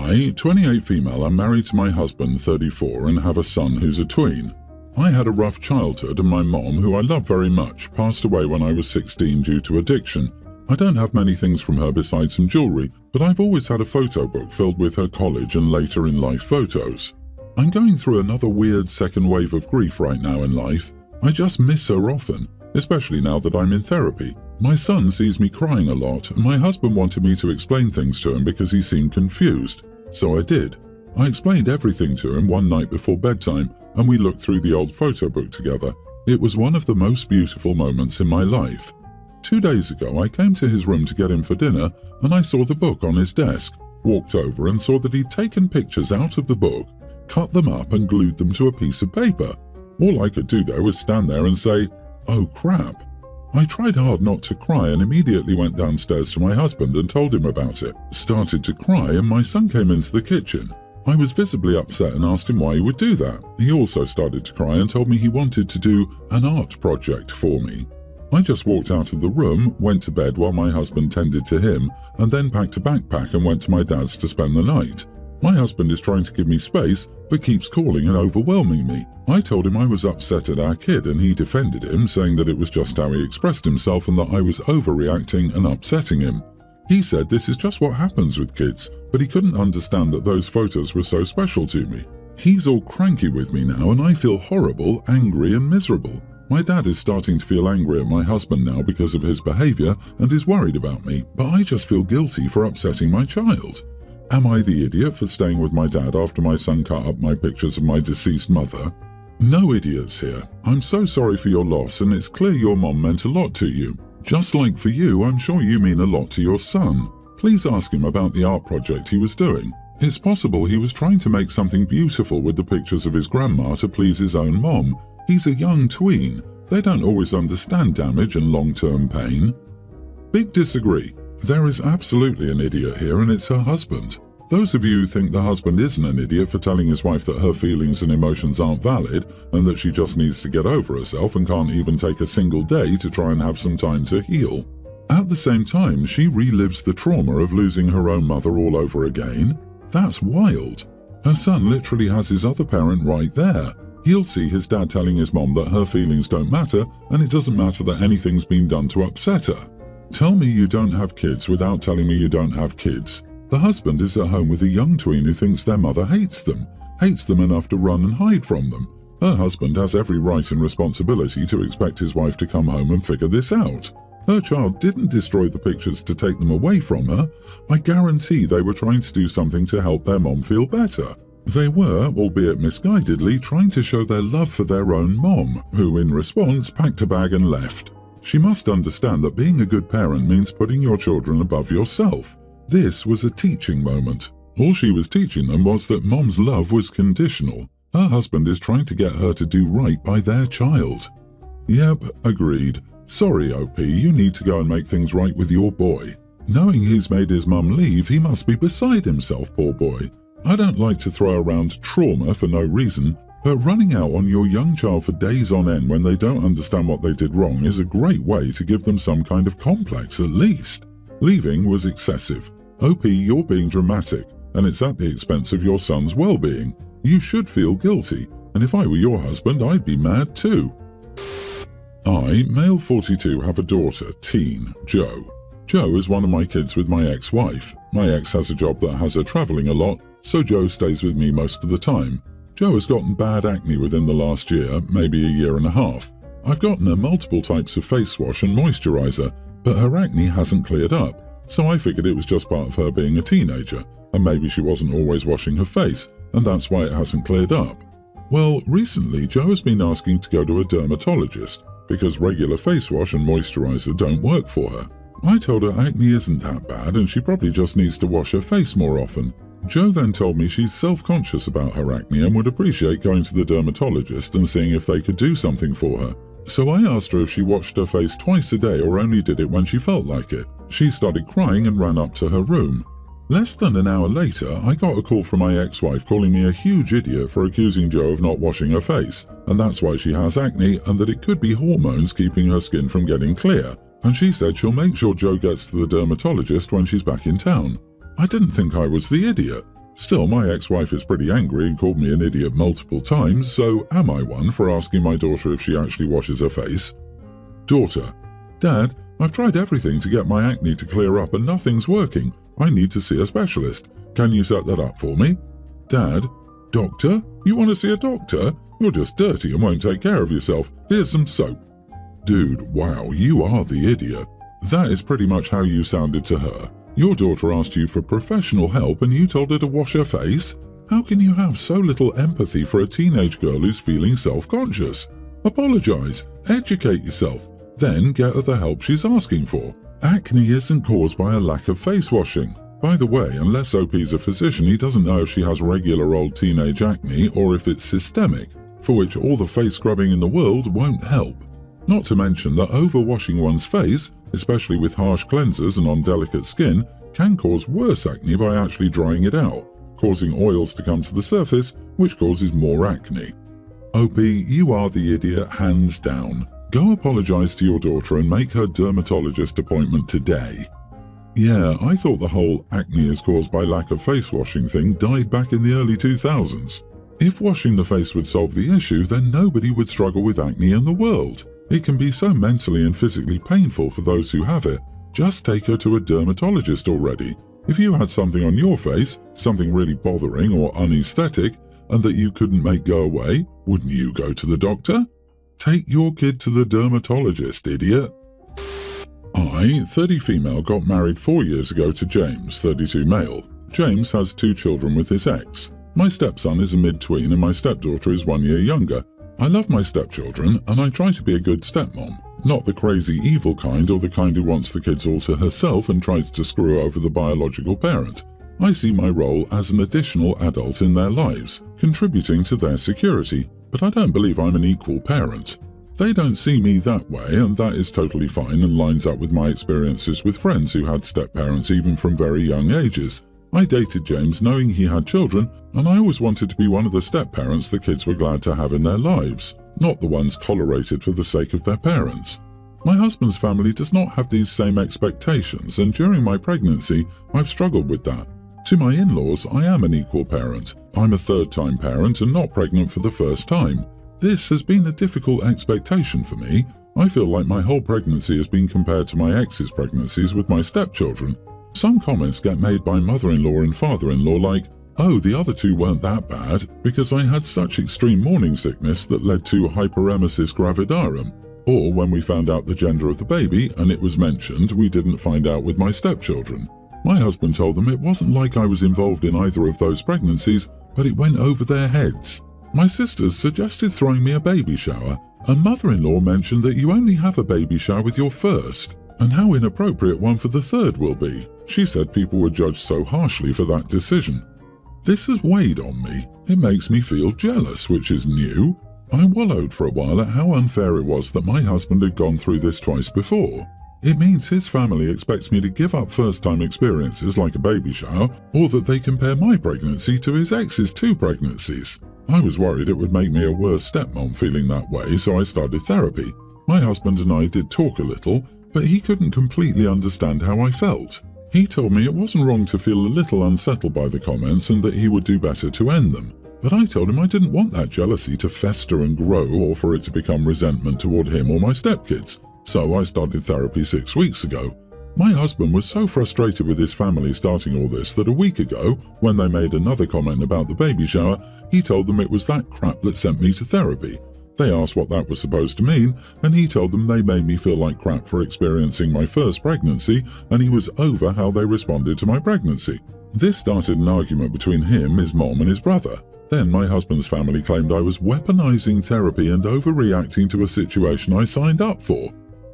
Hi, 28 female, I'm married to my husband, 34, and have a son who's a tween. I had a rough childhood and my mom, who I love very much, passed away when I was 16 due to addiction. I don't have many things from her besides some jewellery, but I've always had a photo book filled with her college and later in life photos. I'm going through another weird second wave of grief right now in life. I just miss her often, especially now that I'm in therapy. My son sees me crying a lot, and my husband wanted me to explain things to him because he seemed confused. So I did. I explained everything to him one night before bedtime, and we looked through the old photo book together. It was one of the most beautiful moments in my life. 2 days ago, I came to his room to get him for dinner, and I saw the book on his desk, walked over and saw that he'd taken pictures out of the book, cut them up and glued them to a piece of paper. All I could do there was stand there and say, "Oh crap." I tried hard not to cry and immediately went downstairs to my husband and told him about it. Started to cry and my son came into the kitchen. I was visibly upset and asked him why he would do that. He also started to cry and told me he wanted to do an art project for me. I just walked out of the room, went to bed while my husband tended to him, and then packed a backpack and went to my dad's to spend the night. My husband is trying to give me space, but keeps calling and overwhelming me. I told him I was upset at our kid and he defended him, saying that it was just how he expressed himself and that I was overreacting and upsetting him. He said this is just what happens with kids, but he couldn't understand that those photos were so special to me. He's all cranky with me now and I feel horrible, angry and miserable. My dad is starting to feel angry at my husband now because of his behaviour and is worried about me, but I just feel guilty for upsetting my child. Am I the idiot for staying with my dad after my son cut up my pictures of my deceased mother? No idiots here. I'm so sorry for your loss and it's clear your mom meant a lot to you. Just like for you, I'm sure you mean a lot to your son. Please ask him about the art project he was doing. It's possible he was trying to make something beautiful with the pictures of his grandma to please his own mom. He's a young tween. They don't always understand damage and long-term pain. Big disagree. There is absolutely an idiot here and it's her husband. Those of you who think the husband isn't an idiot for telling his wife that her feelings and emotions aren't valid and that she just needs to get over herself and can't even take a single day to try and have some time to heal. At the same time, she relives the trauma of losing her own mother all over again. That's wild. Her son literally has his other parent right there. He'll see his dad telling his mom that her feelings don't matter and it doesn't matter that anything's been done to upset her. Tell me you don't have kids without telling me you don't have kids. The husband is at home with a young tween who thinks their mother hates them enough to run and hide from them. Her husband has every right and responsibility to expect his wife to come home and figure this out. Her child didn't destroy the pictures to take them away from her. I guarantee they were trying to do something to help their mom feel better. They were, albeit misguidedly, trying to show their love for their own mom, who in response packed a bag and left. She must understand that being a good parent means putting your children above yourself. This was a teaching moment. All she was teaching them was that mom's love was conditional. Her husband is trying to get her to do right by their child. Yep, agreed. Sorry, OP, you need to go and make things right with your boy. Knowing he's made his mum leave, he must be beside himself, poor boy. I don't like to throw around trauma for no reason, but running out on your young child for days on end when they don't understand what they did wrong is a great way to give them some kind of complex at least. Leaving was excessive. OP, you're being dramatic, and it's at the expense of your son's well-being. You should feel guilty, and if I were your husband, I'd be mad too. I, male 42, have a daughter, teen, Jo. Jo is one of my kids with my ex-wife. My ex has a job that has her travelling a lot, so Jo stays with me most of the time. Jo has gotten bad acne within the last year, maybe a year and a half. I've gotten her multiple types of face wash and moisturiser, but her acne hasn't cleared up, so I figured it was just part of her being a teenager, and maybe she wasn't always washing her face, and that's why it hasn't cleared up. Well, recently Jo has been asking to go to a dermatologist, because regular face wash and moisturiser don't work for her. I told her acne isn't that bad and she probably just needs to wash her face more often. Jo then told me she's self-conscious about her acne and would appreciate going to the dermatologist and seeing if they could do something for her. So I asked her if she washed her face twice a day or only did it when she felt like it. She started crying and ran up to her room. Less than an hour later, I got a call from my ex-wife calling me a huge idiot for accusing Jo of not washing her face, and that's why she has acne and that it could be hormones keeping her skin from getting clear, and she said she'll make sure Jo gets to the dermatologist when she's back in town. I didn't think I was the idiot. Still, my ex-wife is pretty angry and called me an idiot multiple times, so am I one for asking my daughter if she actually washes her face? Daughter: Dad, I've tried everything to get my acne to clear up and nothing's working. I need to see a specialist. Can you set that up for me? Dad: Doctor? You want to see a doctor? You're just dirty and won't take care of yourself. Here's some soap. Dude, wow, you are the idiot. That is pretty much how you sounded to her. Your daughter asked you for professional help and you told her to wash her face? How can you have so little empathy for a teenage girl who's feeling self-conscious? Apologize, educate yourself, then get her the help she's asking for. Acne isn't caused by a lack of face washing. By the way, unless OP's a physician, he doesn't know if she has regular old teenage acne or if it's systemic, for which all the face scrubbing in the world won't help. Not to mention that overwashing one's face, especially with harsh cleansers and on delicate skin, can cause worse acne by actually drying it out, causing oils to come to the surface, which causes more acne. OP, you are the idiot hands down. Go apologize to your daughter and make her dermatologist appointment today. Yeah, I thought the whole acne is caused by lack of face washing thing died back in the early 2000s. If washing the face would solve the issue, then nobody would struggle with acne in the world. It can be so mentally and physically painful for those who have it. Just take her to a dermatologist already. If you had something on your face, something really bothering or unaesthetic, and that you couldn't make go away, wouldn't you go to the doctor? Take your kid to the dermatologist, idiot. I, 30 female, got married 4 years ago to James, 32 male. James has 2 children with his ex. My stepson is a mid-tween and my stepdaughter is 1 year younger. I love my stepchildren and I try to be a good stepmom, not the crazy evil kind or the kind who wants the kids all to herself and tries to screw over the biological parent. I see my role as an additional adult in their lives, contributing to their security, but I don't believe I'm an equal parent. They don't see me that way, and that is totally fine and lines up with my experiences with friends who had step-parents even from very young ages. I dated James knowing he had children, and I always wanted to be one of the step-parents the kids were glad to have in their lives, not the ones tolerated for the sake of their parents. My husband's family does not have these same expectations, and during my pregnancy, I've struggled with that. To my in-laws, I am an equal parent. I'm a third-time parent and not pregnant for the first time. This has been a difficult expectation for me. I feel like my whole pregnancy has been compared to my ex's pregnancies with my stepchildren. Some comments get made by mother-in-law and father-in-law like, oh, the other 2 weren't that bad because I had such extreme morning sickness that led to hyperemesis gravidarum. Or when we found out the gender of the baby and it was mentioned, we didn't find out with my stepchildren. My husband told them it wasn't like I was involved in either of those pregnancies, but it went over their heads. My sisters suggested throwing me a baby shower, and mother-in-law mentioned that you only have a baby shower with your first, and how inappropriate one for the third will be. She said people were judged so harshly for that decision. This has weighed on me. It makes me feel jealous, which is new. I wallowed for a while at how unfair it was that my husband had gone through this twice before. It means his family expects me to give up first-time experiences like a baby shower, or that they compare my pregnancy to his ex's 2 pregnancies. I was worried it would make me a worse stepmom feeling that way, so I started therapy. My husband and I did talk a little, but he couldn't completely understand how I felt. He told me it wasn't wrong to feel a little unsettled by the comments and that he would do better to end them. But I told him I didn't want that jealousy to fester and grow or for it to become resentment toward him or my stepkids. So I started therapy 6 weeks ago. My husband was so frustrated with his family starting all this that a week ago, when they made another comment about the baby shower, he told them it was that crap that sent me to therapy. They asked what that was supposed to mean, and he told them they made me feel like crap for experiencing my first pregnancy, and he was over how they responded to my pregnancy. This started an argument between him, his mom, and his brother. Then my husband's family claimed I was weaponizing therapy and overreacting to a situation I signed up for.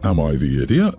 Am I the idiot?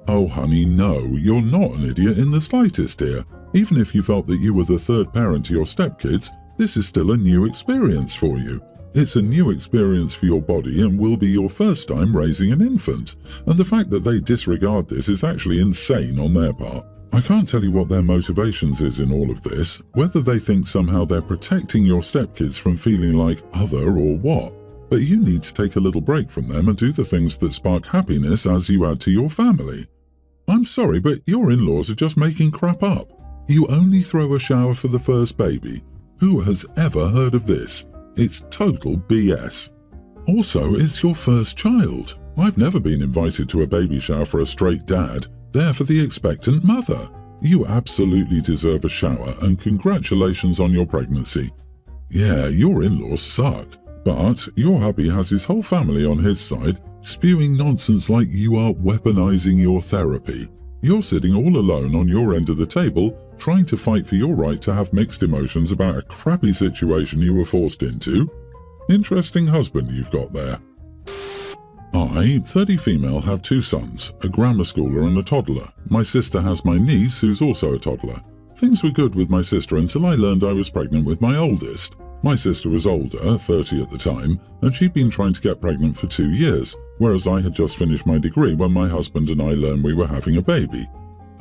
Oh honey, no, you're not an idiot in the slightest, dear. Even if you felt that you were the third parent to your stepkids, this is still a new experience for you. It's a new experience for your body and will be your first time raising an infant. And the fact that they disregard this is actually insane on their part. I can't tell you what their motivations is in all of this, whether they think somehow they're protecting your stepkids from feeling like other or what. But you need to take a little break from them and do the things that spark happiness as you add to your family. I'm sorry, but your in-laws are just making crap up. You only throw a shower for the first baby. Who has ever heard of this? It's total BS. Also, it's your first child. I've never been invited to a baby shower for a straight dad. They're for the expectant mother. You absolutely deserve a shower, and congratulations on your pregnancy. Yeah, your in-laws suck, but your hubby has his whole family on his side, spewing nonsense like you are weaponizing your therapy. You're sitting all alone on your end of the table, trying to fight for your right to have mixed emotions about a crappy situation you were forced into. Interesting husband you've got there. I, 30 female, have 2 sons, a grammar schooler and a toddler. My sister has my niece, who's also a toddler. Things were good with my sister until I learned I was pregnant with my oldest. My sister was older, 30 at the time, and she'd been trying to get pregnant for 2 years, whereas I had just finished my degree when my husband and I learned we were having a baby.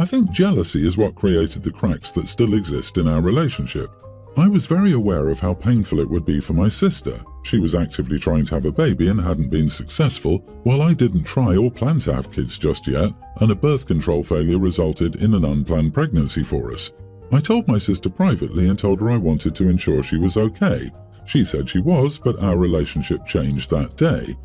I think jealousy is what created the cracks that still exist in our relationship. I was very aware of how painful it would be for my sister. She was actively trying to have a baby and hadn't been successful, while I didn't try or plan to have kids just yet, and a birth control failure resulted in an unplanned pregnancy for us. I told my sister privately and told her I wanted to ensure she was okay. She said she was, but our relationship changed that day.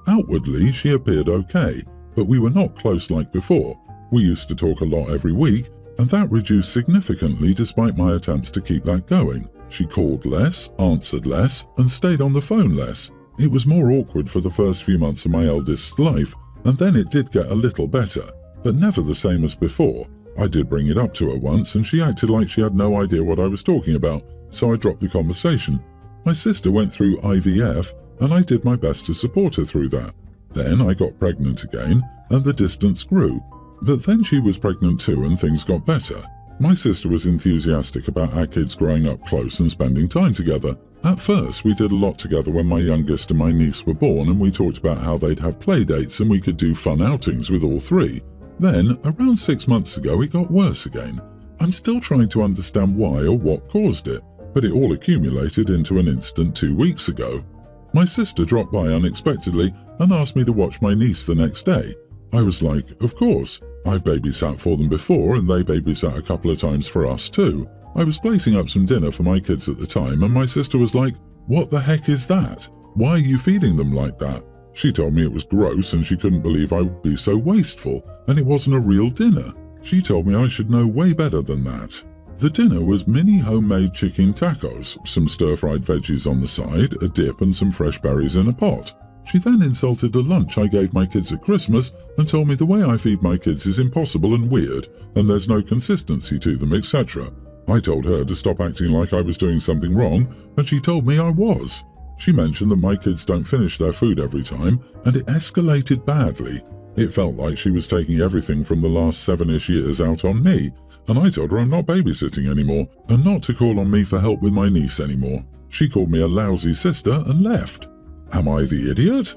Outwardly, she appeared okay, but we were not close like before. We used to talk a lot every week, and that reduced significantly despite my attempts to keep that going. She called less, answered less, and stayed on the phone less. It was more awkward for the first few months of my eldest's life, and then it did get a little better, but never the same as before. I did bring it up to her once, and she acted like she had no idea what I was talking about, so I dropped the conversation. My sister went through IVF, and I did my best to support her through that. Then I got pregnant again, and the distance grew. But then she was pregnant too, and things got better. My sister was enthusiastic about our kids growing up close and spending time together. At first, we did a lot together when my youngest and my niece were born, and we talked about how they'd have play dates and we could do fun outings with all 3. Then, around 6 months ago, it got worse again. I'm still trying to understand why or what caused it, but it all accumulated into an incident 2 weeks ago. My sister dropped by unexpectedly and asked me to watch my niece the next day. I was like, of course. I've babysat for them before, and they babysat a couple of times for us too. I was placing up some dinner for my kids at the time, and my sister was like, "What the heck is that? Why are you feeding them like that?" She told me it was gross and she couldn't believe I would be so wasteful, and it wasn't a real dinner. She told me I should know way better than that. The dinner was mini homemade chicken tacos, some stir-fried veggies on the side, a dip and some fresh berries in a pot. She then insulted the lunch I gave my kids at Christmas and told me the way I feed my kids is impossible and weird, and there's no consistency to them, etc. I told her to stop acting like I was doing something wrong, and she told me I was. She mentioned that my kids don't finish their food every time, and it escalated badly. It felt like she was taking everything from the last 7-ish years out on me, and I told her I'm not babysitting anymore, and not to call on me for help with my niece anymore. She called me a lousy sister and left. Am I the idiot?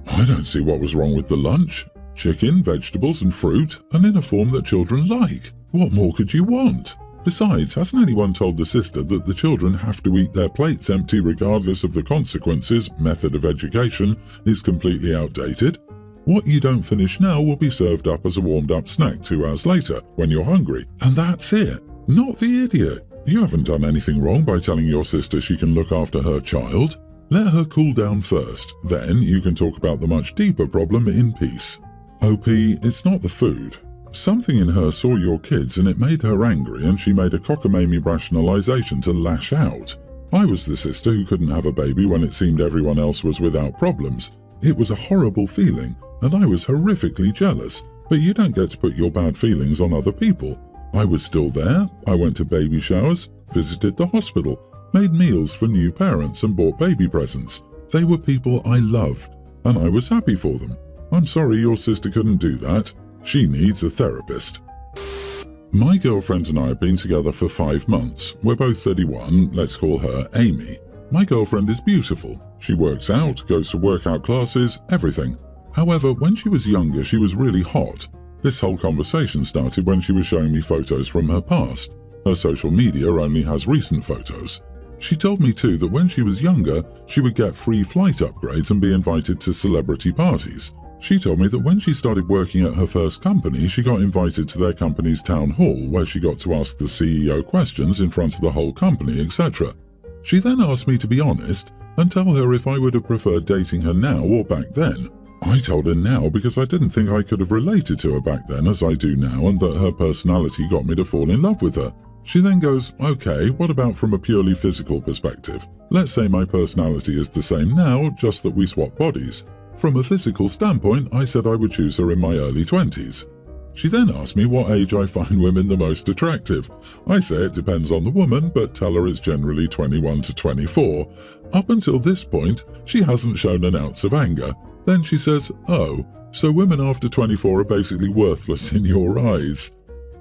I don't see what was wrong with the lunch. Chicken, vegetables and fruit, and in a form that children like. What more could you want? Besides, hasn't anyone told the sister that the children have to eat their plates empty regardless of the consequences? Method of education is completely outdated. What you don't finish now will be served up as a warmed-up snack 2 hours later when you're hungry, and that's it. Not the idiot. You haven't done anything wrong by telling your sister she can look after her child. Let her cool down first, then you can talk about the much deeper problem in peace. OP, it's not the food. Something in her saw your kids and it made her angry, and she made a cockamamie rationalization to lash out. I was the sister who couldn't have a baby when it seemed everyone else was without problems. It was a horrible feeling, and I was horrifically jealous, but you don't get to put your bad feelings on other people. I was still there, I went to baby showers, visited the hospital, made meals for new parents and bought baby presents. They were people I loved, and I was happy for them. I'm sorry your sister couldn't do that. She needs a therapist. My girlfriend and I have been together for 5 months. We're both 31, let's call her Amy. My girlfriend is beautiful. She works out, goes to workout classes, everything. However, when she was younger, she was really hot. This whole conversation started when she was showing me photos from her past. Her social media only has recent photos. She told me too that when she was younger, she would get free flight upgrades and be invited to celebrity parties. She told me that when she started working at her first company, she got invited to their company's town hall, where she got to ask the CEO questions in front of the whole company, etc. She then asked me to be honest and tell her if I would have preferred dating her now or back then. I told her now because I didn't think I could have related to her back then as I do now, and that her personality got me to fall in love with her. She then goes, okay, what about from a purely physical perspective? Let's say my personality is the same now, just that we swap bodies. From a physical standpoint, I said I would choose her in my early 20s. She then asked me what age I find women the most attractive. I say it depends on the woman, but tell her it's generally 21 to 24. Up until this point, she hasn't shown an ounce of anger. Then she says, oh, so women after 24 are basically worthless in your eyes.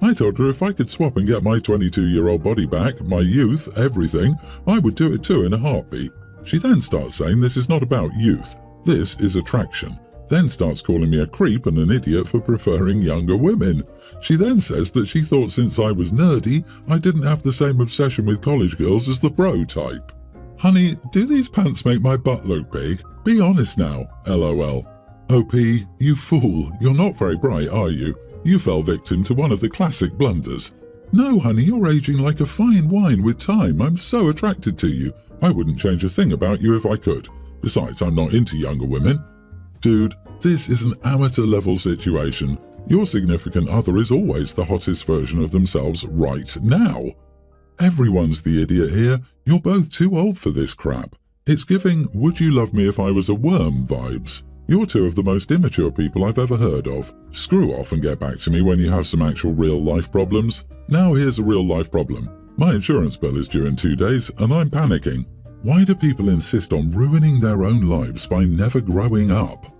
I told her if I could swap and get my 22-year-old body back, my youth, everything, I would do it too in a heartbeat. She then starts saying this is not about youth, this is attraction. Then starts calling me a creep and an idiot for preferring younger women. She then says that she thought since I was nerdy, I didn't have the same obsession with college girls as the bro type. Honey, do these pants make my butt look big? Be honest now, LOL. OP, you fool, you're not very bright, are you? You fell victim to one of the classic blunders. No, honey, you're aging like a fine wine with time. I'm so attracted to you. I wouldn't change a thing about you if I could. Besides, I'm not into younger women. Dude, this is an amateur-level situation. Your significant other is always the hottest version of themselves right now. Everyone's the idiot here. You're both too old for this crap. It's giving would you love me if I was a worm vibes. You're two of the most immature people I've ever heard of. Screw off and get back to me when you have some actual real-life problems. Now here's a real-life problem. My insurance bill is due in 2 days and I'm panicking. Why do people insist on ruining their own lives by never growing up?